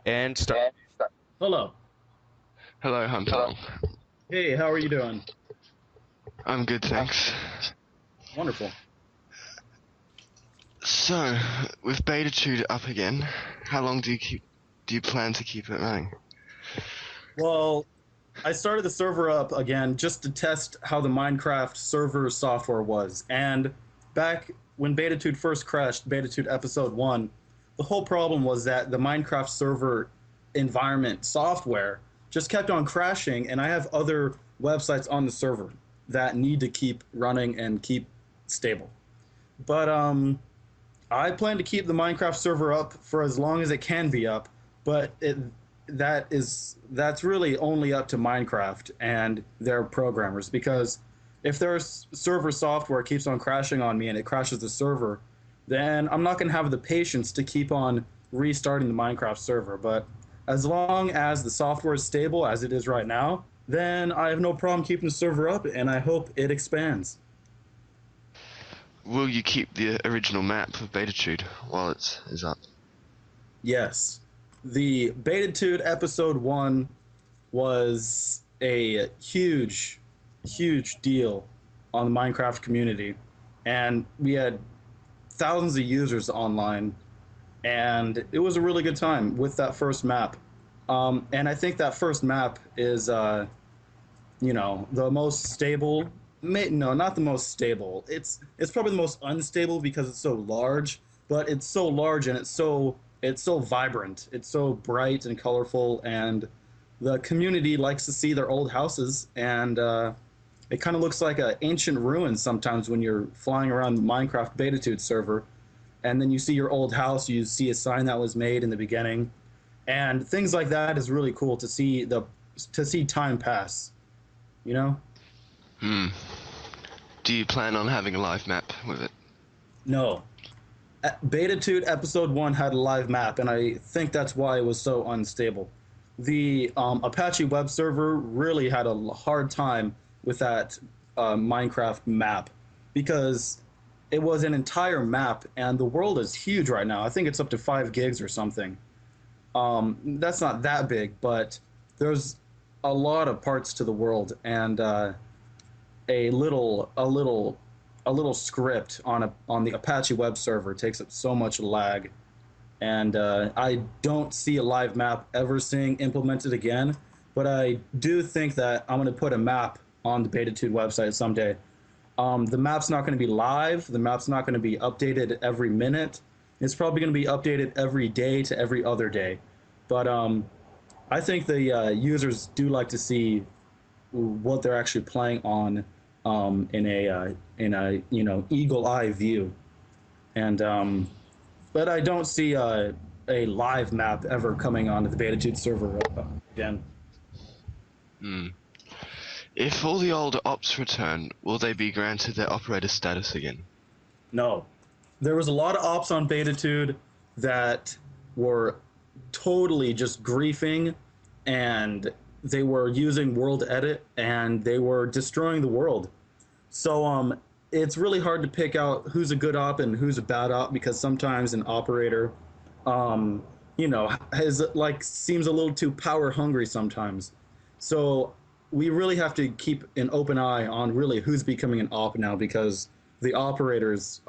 And start. Hello. Hello, Hunterlong. Hey, how are you doing? I'm good, thanks. Wonderful. So, with Betatude up again, how long do you plan to keep it running? Well, I started the server up again just to test how the Minecraft server software was. And back when Betatude first crashed, Betatude episode 1, the whole problem was that the Minecraft server environment software just kept on crashing, and I have other websites on the server that need to keep running and keep stable. But I plan to keep the Minecraft server up for as long as it can be up, but that's really only up to Minecraft and their programmers, because if their server software keeps on crashing on me and it crashes the server, then I'm not going to have the patience to keep on restarting the Minecraft server. But as long as the software is stable as it is right now, then I have no problem keeping the server up, and I hope it expands. Will you keep the original map of Betatude while it is up? Yes. The Betatude episode 1 was a huge deal on the Minecraft community. And we had thousands of users online. And it was a really good time with that first map. And I think that first map is, the most stable. No, not the most stable. It's probably the most unstable because it's so large. But it's so large and it's so vibrant. It's so bright and colorful, and the community likes to see their old houses, and it kind of looks like an ancient ruin sometimes when you're flying around the Minecraft Betatude server, and then you see your old house, you see a sign that was made in the beginning, and things like that is really cool to see time pass. You know? Hmm. Do you plan on having a live map with it? No. Betatude episode 1 had a live map, and I think that's why it was so unstable. The Apache web server really had a hard time with that Minecraft map, because it was an entire map, and the world is huge right now. I think it's up to 5 gigs or something. That's not that big, but there's a lot of parts to the world, and a little a little a little script on the Apache web server takes up so much lag, and I don't see a live map ever being implemented again. But I do think that I'm going to put a map on the Betatude website someday. The map's not going to be live. The map's not going to be updated every minute. It's probably going to be updated every day to every other day. But I think the users do like to see what they're actually playing on, in a eagle eye view, and but I don't see a live map ever coming onto the Betatude server again. Hmm. If all the old ops return, will they be granted their operator status again? No, there was a lot of ops on Betatude that were totally just griefing, and they were using world edit, and they were destroying the world. So it's really hard to pick out who's a good op and who's a bad op, because sometimes an operator, um, has like seems a little too power hungry sometimes. So we really have to keep an open eye on really who's becoming an op now, because the operators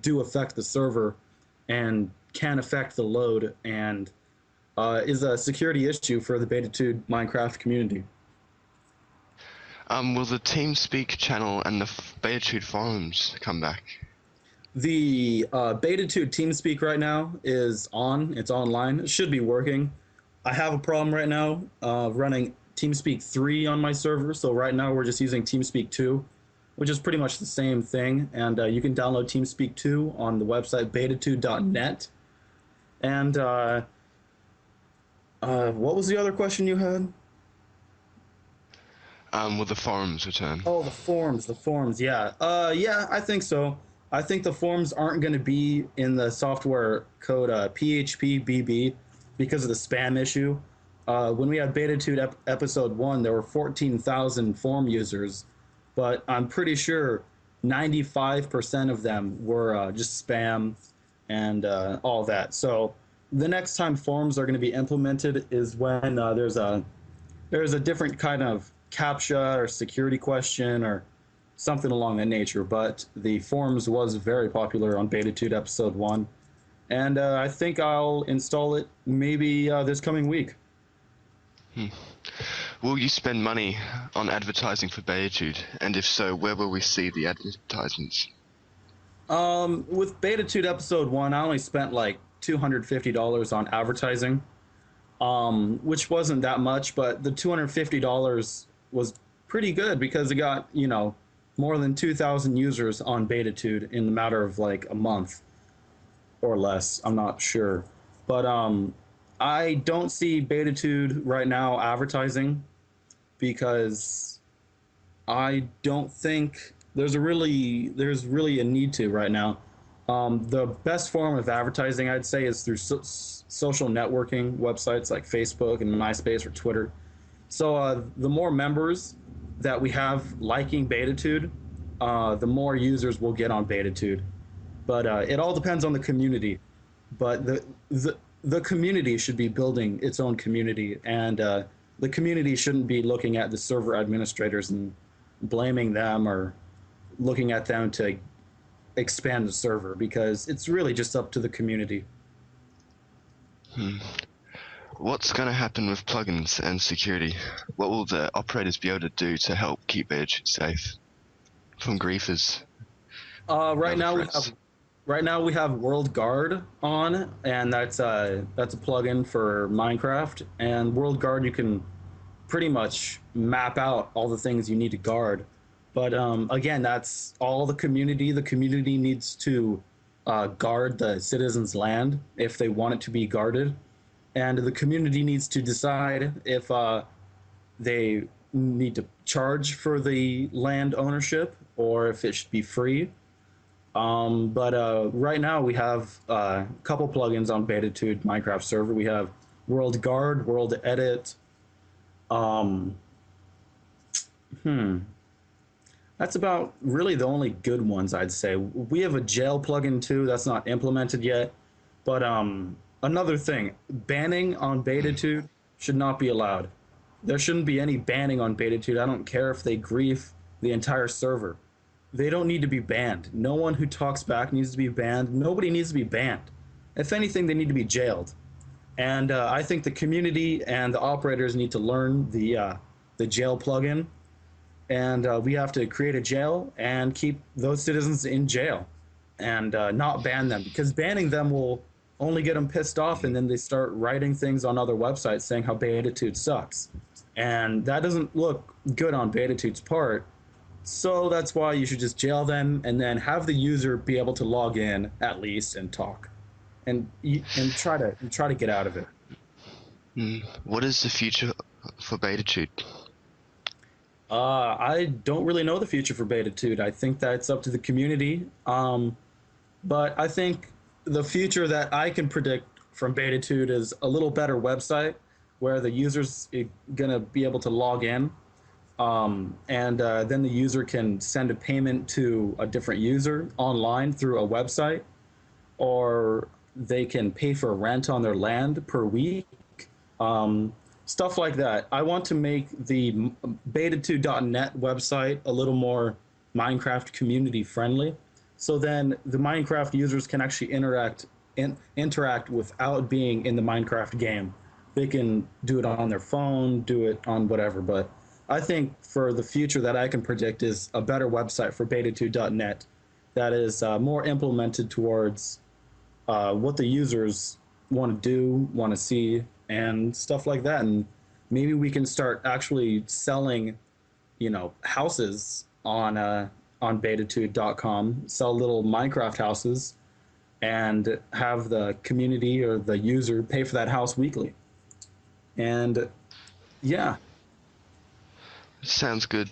do affect the server and can affect the load, and is a security issue for the Betatude Minecraft community. Will the TeamSpeak channel and the Betatude forums come back? The Betatude TeamSpeak right now is on. It's online. It should be working. I have a problem right now running TeamSpeak 3 on my server. So right now we're just using TeamSpeak 2, which is pretty much the same thing. And you can download TeamSpeak 2 on the website betatude.net. And what was the other question you had? Will the forums return? Oh, the forums. Yeah. Yeah, I think so. I think the forums aren't going to be in the software code PHP because of the spam issue. When we had Betatude episode 1, there were 14,000 forum users, but I'm pretty sure 95% of them were just spam and all that. So the next time forms are going to be implemented is when there's a different kind of captcha or security question or something along that nature. But the forms was very popular on Betatude episode 1, and I think I'll install it maybe this coming week. Will you spend money on advertising for Betatude? And if so, where will we see the advertisements? With Betatude episode 1, I only spent like $250 on advertising, which wasn't that much, but the $250 was pretty good because it got, more than 2,000 users on Betatude in the matter of like a month or less. I'm not sure. But I don't see Betatude right now advertising because I don't think there's really a need to right now. The best form of advertising, I'd say, is through social networking websites like Facebook and MySpace or Twitter. So the more members that we have liking Betatude, the more users we'll get on Betatude. But it all depends on the community. But the community should be building its own community, and the community shouldn't be looking at the server administrators and blaming them or looking at them to expand the server, because it's really just up to the community. What's going to happen with plugins and security? What will the operators be able to do to help keep Betatude safe from griefers? Right now we have World Guard on, and that's a plugin for Minecraft. And World Guard, you can pretty much map out all the things you need to guard. But again, that's all the community. The community needs to guard the citizens' land if they want it to be guarded. And the community needs to decide if they need to charge for the land ownership or if it should be free. But right now we have a couple plugins on Betatude Minecraft server. We have World Guard, World Edit. That's about really the only good ones, I'd say. We have a jail plugin too. That's not implemented yet. But another thing, banning on Betatude should not be allowed. There shouldn't be any banning on Betatude. I don't care if they grief the entire server. They don't need to be banned. No one who talks back needs to be banned. Nobody needs to be banned. If anything, they need to be jailed. And I think the community and the operators need to learn the jail plugin. And we have to create a jail and keep those citizens in jail and not ban them, because banning them will only get them pissed off, and then they start writing things on other websites saying how Betatude sucks. And that doesn't look good on Betatude's part. So that's why you should just jail them and then have the user be able to log in at least and talk and try to get out of it. What is the future for Betatude? I don't really know the future for Betatude. I think that's up to the community. But I think the future that I can predict from Betatude is a little better website where the user's going to be able to log in. And then the user can send a payment to a different user online through a website, or they can pay for rent on their land per week. Stuff like that. I want to make the Betatude.net website a little more Minecraft community friendly, so then the Minecraft users can actually interact without being in the Minecraft game. They can do it on their phone, do it on whatever. But I think for the future that I can predict is a better website for Betatude.net that is more implemented towards what the users want to do, want to see, and stuff like that. And maybe we can start actually selling, houses on Betatude.com, sell little Minecraft houses, and have the community or the user pay for that house weekly. And yeah. Sounds good.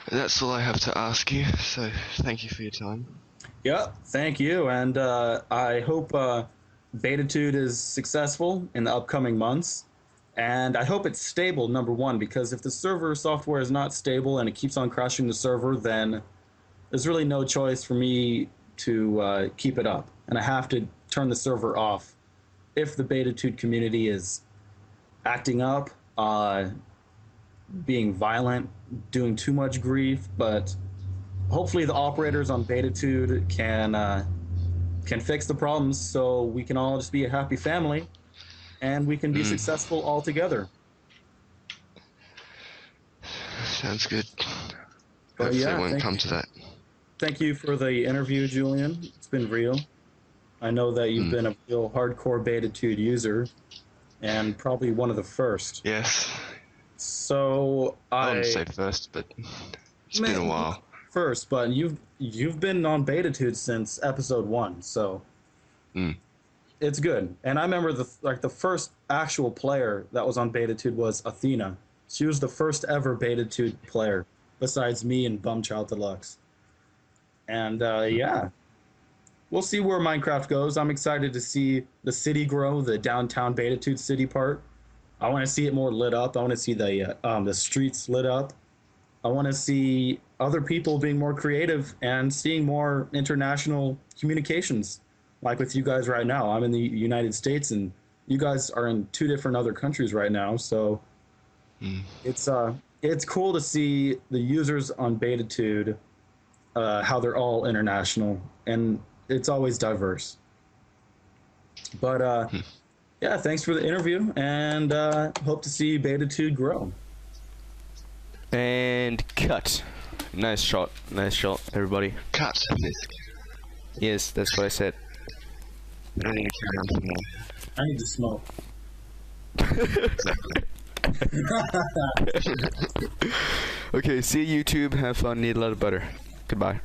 That's all I have to ask you, so thank you for your time. Yeah, thank you. And I hope Betatude is successful in the upcoming months. And I hope it's stable, number one, because if the server software is not stable and it keeps on crashing the server, then there's really no choice for me to keep it up. And I have to turn the server off if the Betatude community is acting up, being violent, doing too much grief, but hopefully the operators on Betatude can fix the problems so we can all just be a happy family and we can be successful all together. Sounds good. But Hopefully yeah, it won't come to that. thank you for the interview, Julian. It's been real. I know that you've been a real hardcore Betatude user and probably one of the first. Yes. So I wouldn't say first, but it's been a while. First, but you've been on Betatude since episode 1, so it's good. And I remember the first actual player that was on Betatude was Athena. She was the first ever Betatude player, besides me and Bumchild Deluxe. And yeah, we'll see where Minecraft goes. I'm excited to see the city grow, the downtown Betatude city part. I want to see it more lit up. I want to see the streets lit up. I want to see other people being more creative and seeing more international communications, like with you guys right now. I'm in the United States, and you guys are in 2 different other countries right now. So it's cool to see the users on Betatude, how they're all international, and it's always diverse. But yeah, thanks for the interview, and hope to see Betatude grow. And cut. Nice shot, everybody. Cut. Yes, that's what I said. I don't need to carry on for more. I need to smoke. Exactly. Okay, see you YouTube. Have fun. Need a lot of butter. Goodbye.